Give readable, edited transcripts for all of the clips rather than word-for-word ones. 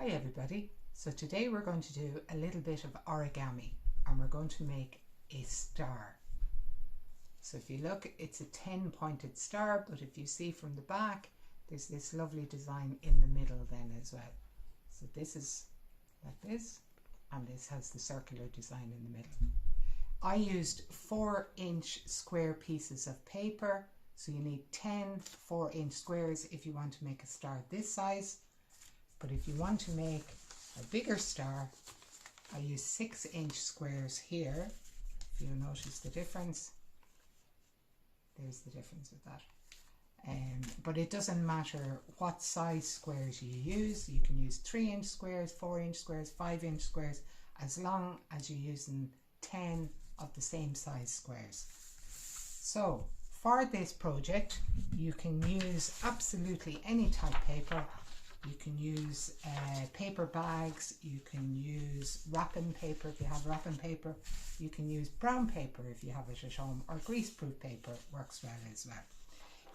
Hi everybody, so today we're going to do a little bit of origami and we're going to make a star. So if you look, it's a 10-pointed star, but if you see from the back there's this lovely design in the middle then as well. So this is like this, and this has the circular design in the middle. I used 4-inch square pieces of paper, so you need 10 4-inch squares if you want to make a star this size. But if you want to make a bigger star, I use 6-inch squares here. If you notice the difference, there's the difference with that. But it doesn't matter what size squares you use. You can use 3-inch squares, 4-inch squares, 5-inch squares, as long as you're using 10 of the same size squares. So for this project, you can use absolutely any type of paper. You can use paper bags, you can use wrapping paper if you have wrapping paper, you can use brown paper if you have it at home, or greaseproof paper works well as well.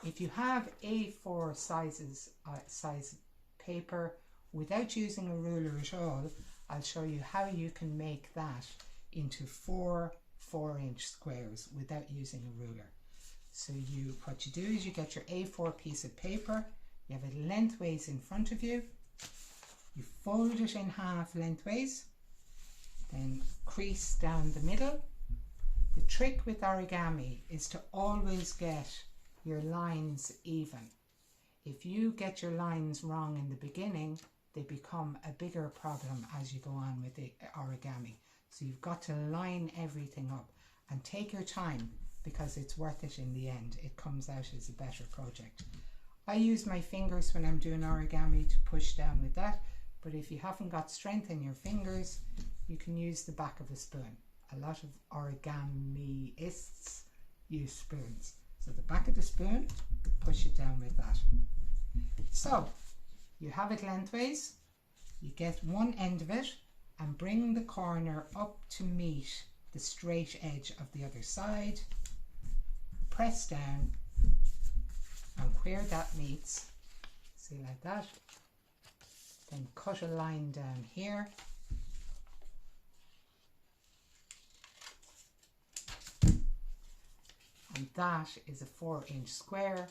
If you have A4 size paper without using a ruler at all, I'll show you how you can make that into 4 4-inch squares without using a ruler. So what you do is you get your A4 piece of paper, you have it lengthways in front of you, you fold it in half lengthways, then crease down the middle. The trick with origami is to always get your lines even. If you get your lines wrong in the beginning, they become a bigger problem as you go on with the origami. So you've got to line everything up and take your time, because it's worth it in the end. It comes out as a better project. I use my fingers when I'm doing origami to push down with that, but if you haven't got strength in your fingers, you can use the back of a spoon. A lot of origamiists use spoons. So the back of the spoon, push it down with that. So you have it lengthways, you get one end of it and bring the corner up to meet the straight edge of the other side. Press down, and where that meets, see, like that, then cut a line down here, and that is a 4-inch square,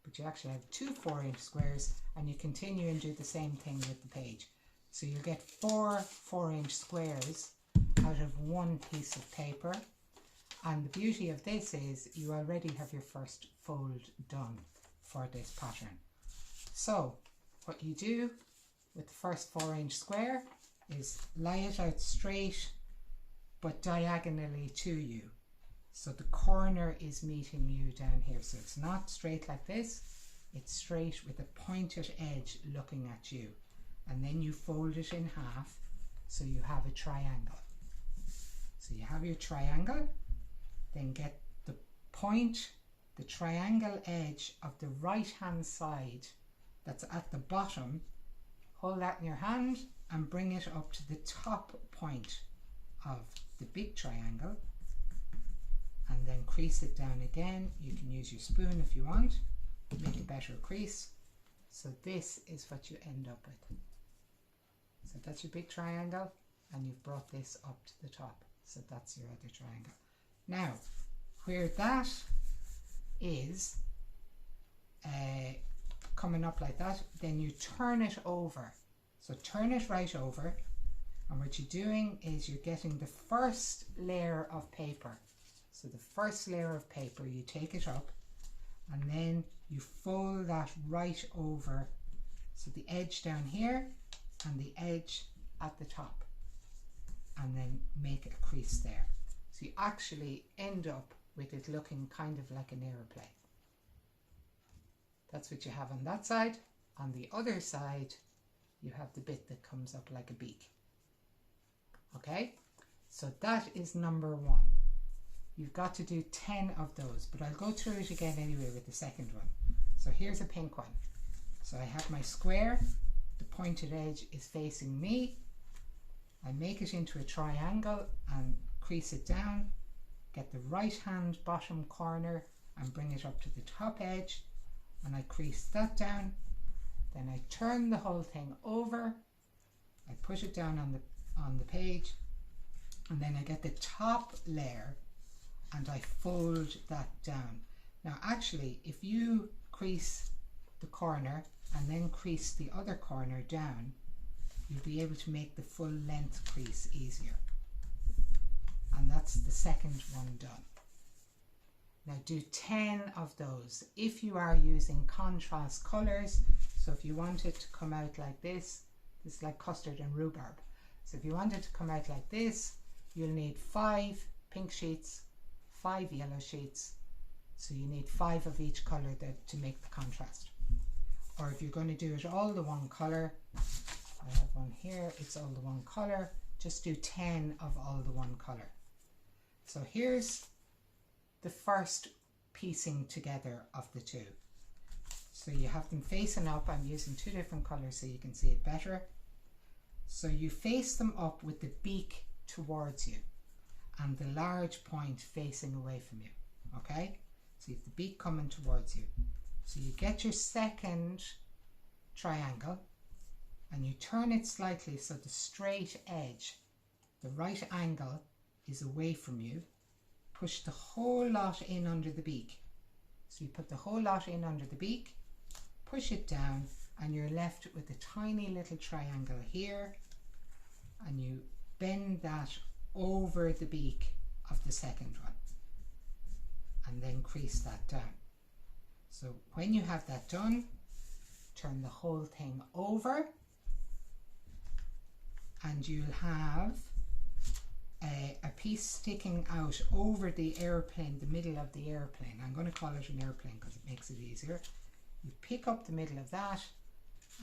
but you actually have 2 4-inch squares, and you continue and do the same thing with the page. So you get 4 4-inch squares out of one piece of paper. And the beauty of this is you already have your first fold done for this pattern. So what you do with the first 4-inch square is lie it out straight but diagonally to you. So the corner is meeting you down here. So it's not straight like this, it's straight with a pointed edge looking at you. And then you fold it in half so you have a triangle. So you have your triangle. Then get the point, the triangle edge of the right hand side that's at the bottom, hold that in your hand and bring it up to the top point of the big triangle, and then crease it down again. You can use your spoon if you want, make a better crease. So this is what you end up with. So that's your big triangle, and you've brought this up to the top. So that's your other triangle. Now, where that is coming up like that, then you turn it over. So turn it right over, and what you're doing is you're getting the first layer of paper. So the first layer of paper, you take it up, and then you fold that right over. So the edge down here and the edge at the top, and then make a crease there. So you actually end up with it looking kind of like an aeroplane. That's what you have on that side. On the other side, you have the bit that comes up like a beak. Okay, so that is number 1. You've got to do 10 of those, but I'll go through it again anyway with the second one. So here's a pink one. So I have my square, the pointed edge is facing me. I make it into a triangle and crease it down, get the right hand bottom corner and bring it up to the top edge, and I crease that down. Then I turn the whole thing over, I push it down on the page, and then I get the top layer and I fold that down. Now actually, if you crease the corner and then crease the other corner down, you'll be able to make the full length crease easier. And that's the second one done. Now do 10 of those. If you are using contrast colours, so if you want it to come out like this is like custard and rhubarb. So if you want it to come out like this, you'll need 5 pink sheets, 5 yellow sheets. So you need 5 of each colour to make the contrast. Or if you're going to do it all the one colour, I have one here, it's all the one colour, just do 10 of all the one colour. So here's the first piecing together of the two. So you have them facing up. I'm using 2 different colours so you can see it better. So you face them up with the beak towards you and the large point facing away from you. Okay? So you have the beak coming towards you. So you get your second triangle and you turn it slightly so the straight edge, the right angle, is away from you. Push the whole lot in under the beak. So you put the whole lot in under the beak, push it down, and you're left with a tiny little triangle here, and you bend that over the beak of the second one and then crease that down. So when you have that done, turn the whole thing over and you'll have a piece sticking out over the airplane, the middle of the airplane. I'm going to call it an airplane because it makes it easier. You pick up the middle of that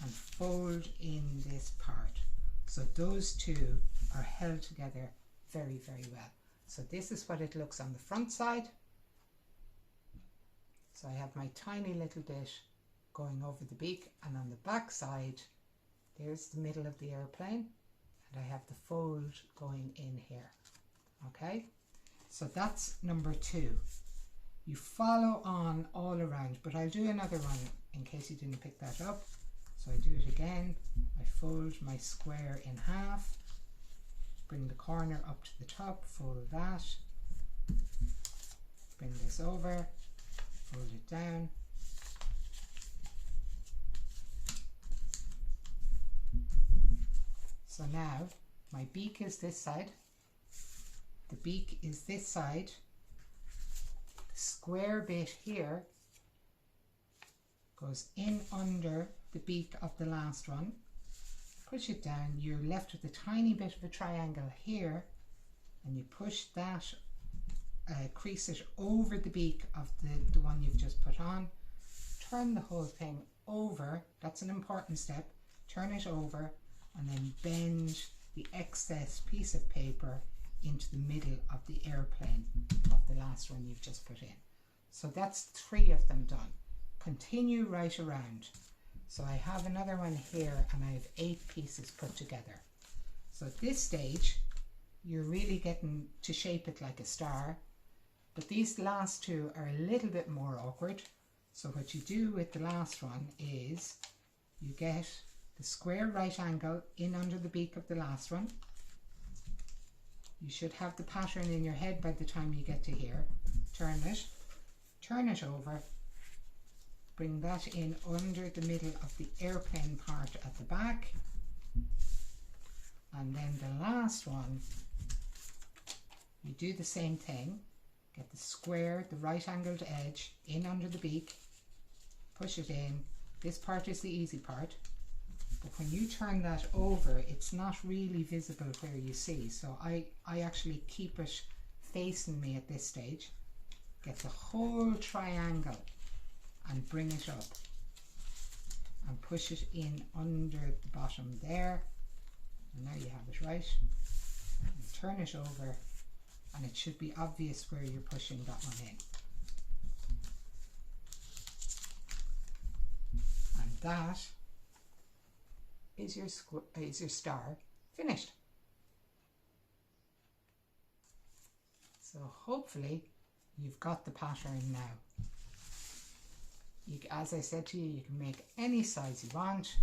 and fold in this part. So those two are held together very, very well. So this is what it looks on the front side. So I have my tiny little bit going over the beak, and on the back side, there's the middle of the airplane. And I have the fold going in here. Okay, so that's number 2. You follow on all around, but I'll do another one in case you didn't pick that up. So I do it again. I fold my square in half, bring the corner up to the top, fold that, bring this over, fold it down, so now my beak is this side, the beak is this side, the square bit here goes in under the beak of the last one, push it down, you're left with a tiny bit of a triangle here, and you push that, crease it over the beak of the one you've just put on, turn the whole thing over, that's an important step, turn it over, and then bend the excess piece of paper into the middle of the airplane of the last one you've just put in. So that's 3 of them done. Continue right around. So I have another one here and I have 8 pieces put together. So at this stage, you're really getting to shape it like a star, but these last 2 are a little bit more awkward. So what you do with the last one is you get the square right angle in under the beak of the last one. You should have the pattern in your head by the time you get to here. Turn it over, bring that in under the middle of the airplane part at the back, and then the last one, you do the same thing, get the square, the right angled edge in under the beak, push it in. This part is the easy part, but when you turn that over, it's not really visible where you see, so I actually keep it facing me at this stage. Get the whole triangle and bring it up and push it in under the bottom there, and now you have it right. And turn it over and it should be obvious where you're pushing that one in. And that is your star finished. So hopefully you've got the pattern now. As I said to you, you can make any size you want,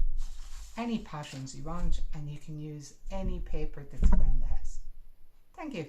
any patterns you want, and you can use any paper that's around the house. Thank you.